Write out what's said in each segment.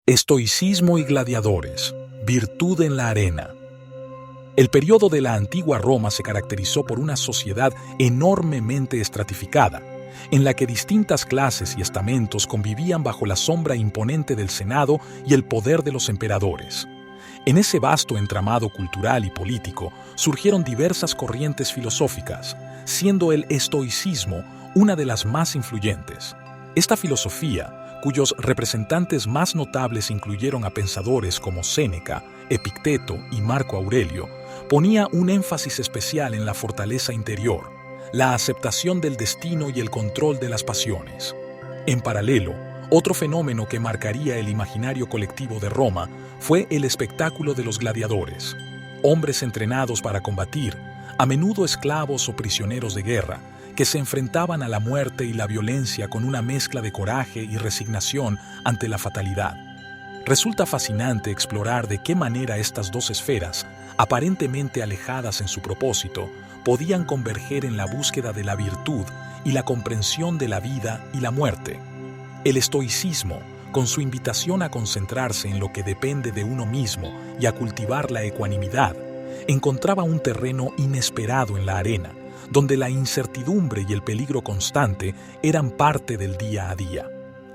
Estoicismo y gladiadores, virtud en la arena. El periodo de la antigua Roma se caracterizó por una sociedad enormemente estratificada, en la que distintas clases y estamentos convivían bajo la sombra imponente del Senado y el poder de los emperadores. En ese vasto entramado cultural y político surgieron diversas corrientes filosóficas, siendo el estoicismo una de las más influyentes. Esta filosofía, cuyos representantes más notables incluyeron a pensadores como Séneca, Epicteto y Marco Aurelio, ponía un énfasis especial en la fortaleza interior, la aceptación del destino y el control de las pasiones. En paralelo, otro fenómeno que marcaría el imaginario colectivo de Roma fue el espectáculo de los gladiadores, hombres entrenados para combatir, a menudo esclavos o prisioneros de guerra, que se enfrentaban a la muerte y la violencia con una mezcla de coraje y resignación ante la fatalidad. Resulta fascinante explorar de qué manera estas dos esferas, aparentemente alejadas en su propósito, podían converger en la búsqueda de la virtud y la comprensión de la vida y la muerte. El estoicismo, con su invitación a concentrarse en lo que depende de uno mismo y a cultivar la ecuanimidad, encontraba un terreno inesperado en la arena, donde la incertidumbre y el peligro constante eran parte del día a día.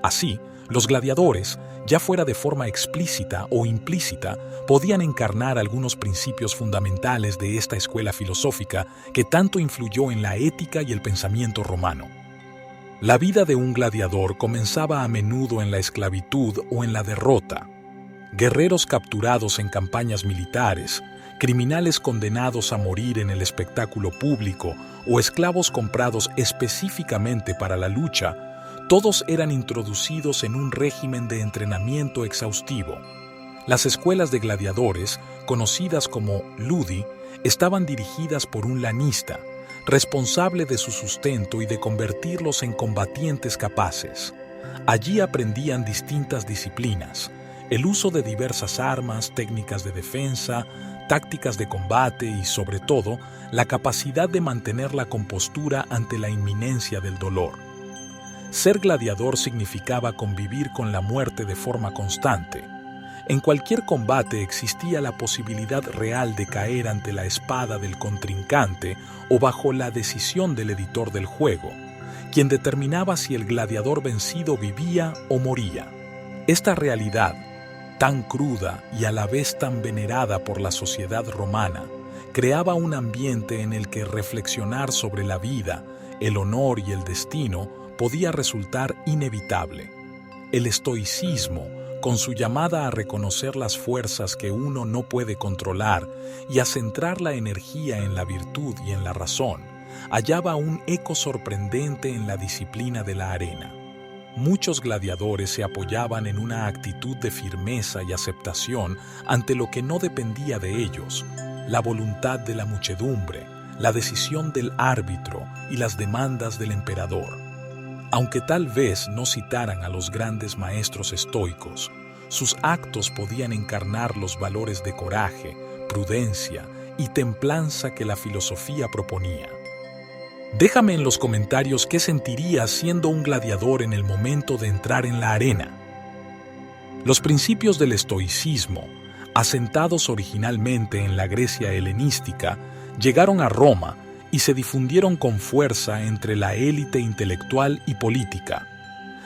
Así, los gladiadores, ya fuera de forma explícita o implícita, podían encarnar algunos principios fundamentales de esta escuela filosófica que tanto influyó en la ética y el pensamiento romano. La vida de un gladiador comenzaba a menudo en la esclavitud o en la derrota. Guerreros capturados en campañas militares, criminales condenados a morir en el espectáculo público o esclavos comprados específicamente para la lucha, todos eran introducidos en un régimen de entrenamiento exhaustivo. Las escuelas de gladiadores, conocidas como ludi, estaban dirigidas por un lanista, responsable de su sustento y de convertirlos en combatientes capaces. Allí aprendían distintas disciplinas, el uso de diversas armas, técnicas de defensa, tácticas de combate y, sobre todo, la capacidad de mantener la compostura ante la inminencia del dolor. Ser gladiador significaba convivir con la muerte de forma constante. En cualquier combate existía la posibilidad real de caer ante la espada del contrincante o bajo la decisión del editor del juego, quien determinaba si el gladiador vencido vivía o moría. Esta realidad, tan cruda y a la vez tan venerada por la sociedad romana, creaba un ambiente en el que reflexionar sobre la vida, el honor y el destino podía resultar inevitable. El estoicismo, con su llamada a reconocer las fuerzas que uno no puede controlar y a centrar la energía en la virtud y en la razón, hallaba un eco sorprendente en la disciplina de la arena. Muchos gladiadores se apoyaban en una actitud de firmeza y aceptación ante lo que no dependía de ellos, la voluntad de la muchedumbre, la decisión del árbitro y las demandas del emperador. Aunque tal vez no citaran a los grandes maestros estoicos, sus actos podían encarnar los valores de coraje, prudencia y templanza que la filosofía proponía. Déjame en los comentarios qué sentirías siendo un gladiador en el momento de entrar en la arena. Los principios del estoicismo, asentados originalmente en la Grecia helenística, llegaron a Roma y se difundieron con fuerza entre la élite intelectual y política.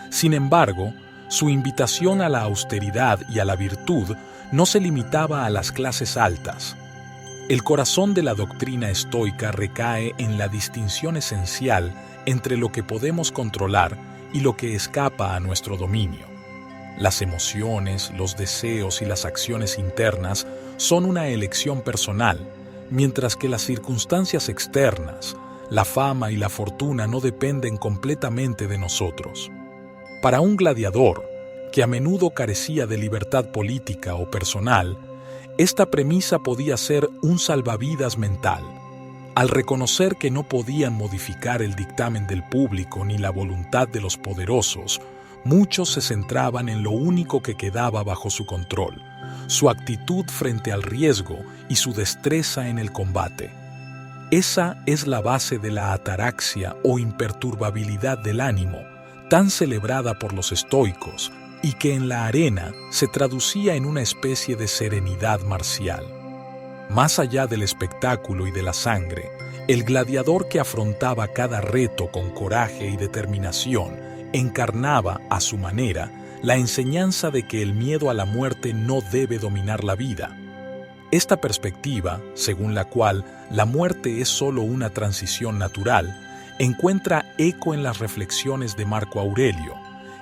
Sin embargo, su invitación a la austeridad y a la virtud no se limitaba a las clases altas. El corazón de la doctrina estoica recae en la distinción esencial entre lo que podemos controlar y lo que escapa a nuestro dominio. Las emociones, los deseos y las acciones internas son una elección personal, mientras que las circunstancias externas, la fama y la fortuna no dependen completamente de nosotros. Para un gladiador, que a menudo carecía de libertad política o personal, esta premisa podía ser un salvavidas mental. Al reconocer que no podían modificar el dictamen del público ni la voluntad de los poderosos, muchos se centraban en lo único que quedaba bajo su control, su actitud frente al riesgo y su destreza en el combate. Esa es la base de la ataraxia o imperturbabilidad del ánimo, tan celebrada por los estoicos, y que en la arena se traducía en una especie de serenidad marcial. Más allá del espectáculo y de la sangre, el gladiador que afrontaba cada reto con coraje y determinación encarnaba, a su manera, la enseñanza de que el miedo a la muerte no debe dominar la vida. Esta perspectiva, según la cual la muerte es solo una transición natural, encuentra eco en las reflexiones de Marco Aurelio,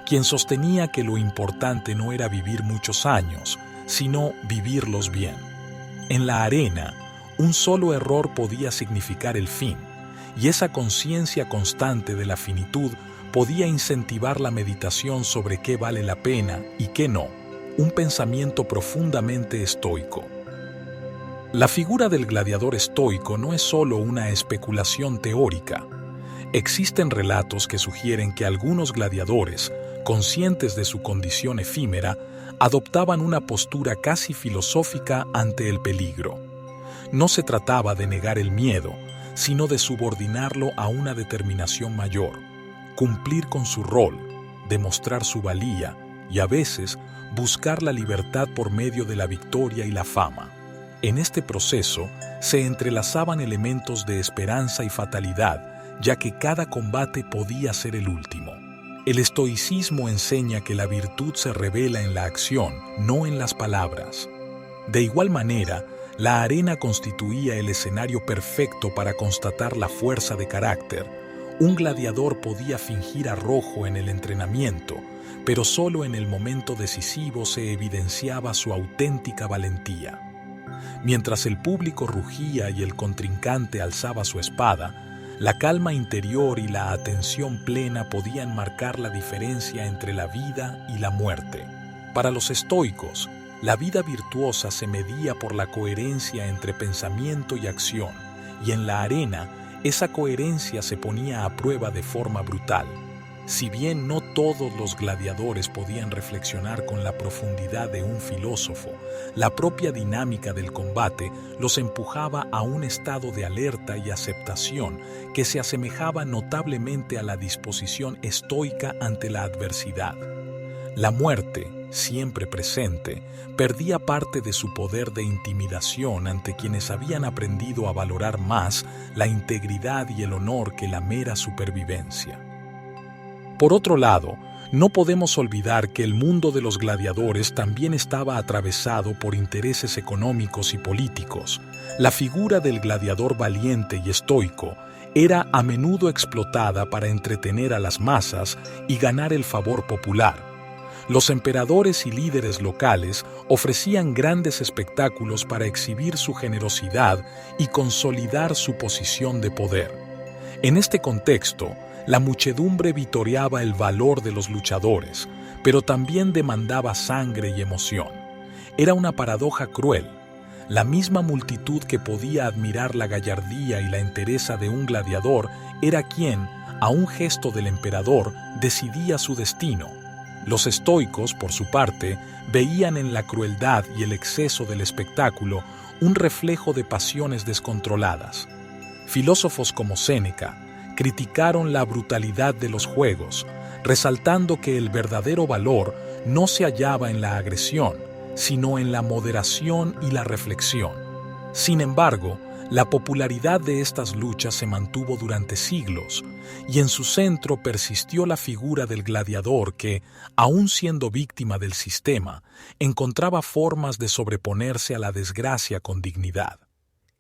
quien sostenía que lo importante no era vivir muchos años, sino vivirlos bien. En la arena, un solo error podía significar el fin, y esa conciencia constante de la finitud podía incentivar la meditación sobre qué vale la pena y qué no, un pensamiento profundamente estoico. La figura del gladiador estoico no es solo una especulación teórica. Existen relatos que sugieren que algunos gladiadores, conscientes de su condición efímera, adoptaban una postura casi filosófica ante el peligro. No se trataba de negar el miedo, sino de subordinarlo a una determinación mayor, cumplir con su rol, demostrar su valía y a veces buscar la libertad por medio de la victoria y la fama. En este proceso se entrelazaban elementos de esperanza y fatalidad, ya que cada combate podía ser el último. El estoicismo enseña que la virtud se revela en la acción, no en las palabras. De igual manera, la arena constituía el escenario perfecto para constatar la fuerza de carácter. Un gladiador podía fingir arrojo en el entrenamiento, pero solo en el momento decisivo se evidenciaba su auténtica valentía. Mientras el público rugía y el contrincante alzaba su espada, la calma interior y la atención plena podían marcar la diferencia entre la vida y la muerte. Para los estoicos, la vida virtuosa se medía por la coherencia entre pensamiento y acción, y en la arena, esa coherencia se ponía a prueba de forma brutal. Si bien no todos los gladiadores podían reflexionar con la profundidad de un filósofo, la propia dinámica del combate los empujaba a un estado de alerta y aceptación que se asemejaba notablemente a la disposición estoica ante la adversidad. La muerte, siempre presente, perdía parte de su poder de intimidación ante quienes habían aprendido a valorar más la integridad y el honor que la mera supervivencia. Por otro lado, no podemos olvidar que el mundo de los gladiadores también estaba atravesado por intereses económicos y políticos. La figura del gladiador valiente y estoico era a menudo explotada para entretener a las masas y ganar el favor popular. Los emperadores y líderes locales ofrecían grandes espectáculos para exhibir su generosidad y consolidar su posición de poder. En este contexto, la muchedumbre vitoreaba el valor de los luchadores, pero también demandaba sangre y emoción. Era una paradoja cruel. La misma multitud que podía admirar la gallardía y la entereza de un gladiador era quien, a un gesto del emperador, decidía su destino. Los estoicos, por su parte, veían en la crueldad y el exceso del espectáculo un reflejo de pasiones descontroladas. Filósofos como Séneca criticaron la brutalidad de los juegos, resaltando que el verdadero valor no se hallaba en la agresión, sino en la moderación y la reflexión. Sin embargo, la popularidad de estas luchas se mantuvo durante siglos, y en su centro persistió la figura del gladiador que, aun siendo víctima del sistema, encontraba formas de sobreponerse a la desgracia con dignidad.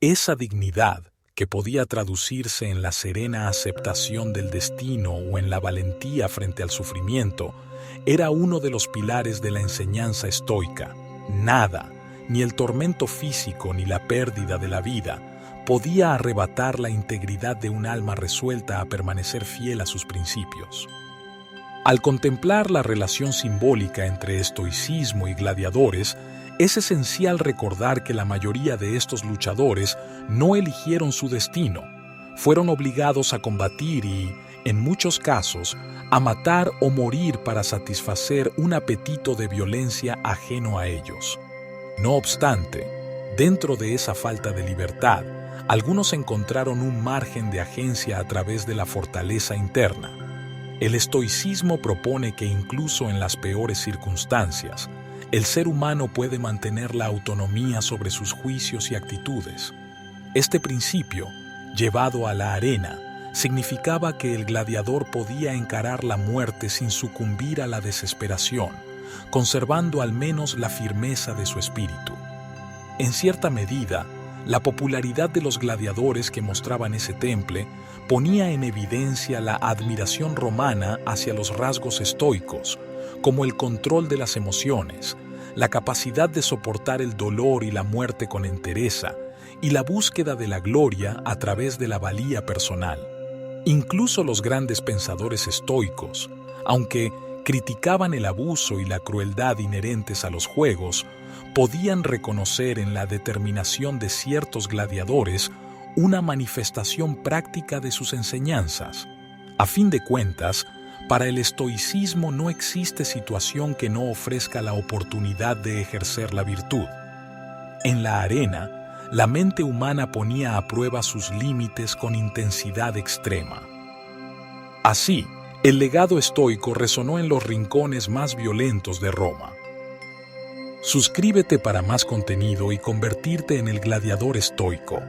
Esa dignidad, que podía traducirse en la serena aceptación del destino o en la valentía frente al sufrimiento, era uno de los pilares de la enseñanza estoica. Nada, ni el tormento físico ni la pérdida de la vida, podía arrebatar la integridad de un alma resuelta a permanecer fiel a sus principios. Al contemplar la relación simbólica entre estoicismo y gladiadores, es esencial recordar que la mayoría de estos luchadores no eligieron su destino, fueron obligados a combatir y, en muchos casos, a matar o morir para satisfacer un apetito de violencia ajeno a ellos. No obstante, dentro de esa falta de libertad, algunos encontraron un margen de agencia a través de la fortaleza interna. El estoicismo propone que incluso en las peores circunstancias, el ser humano puede mantener la autonomía sobre sus juicios y actitudes. Este principio, llevado a la arena, significaba que el gladiador podía encarar la muerte sin sucumbir a la desesperación, conservando al menos la firmeza de su espíritu. En cierta medida, la popularidad de los gladiadores que mostraban ese temple ponía en evidencia la admiración romana hacia los rasgos estoicos, como el control de las emociones, la capacidad de soportar el dolor y la muerte con entereza, y la búsqueda de la gloria a través de la valía personal. Incluso los grandes pensadores estoicos, aunque criticaban el abuso y la crueldad inherentes a los juegos, podían reconocer en la determinación de ciertos gladiadores una manifestación práctica de sus enseñanzas. A fin de cuentas, para el estoicismo no existe situación que no ofrezca la oportunidad de ejercer la virtud. En la arena, la mente humana ponía a prueba sus límites con intensidad extrema. Así, el legado estoico resonó en los rincones más violentos de Roma. Suscríbete para más contenido y convertirte en el gladiador estoico.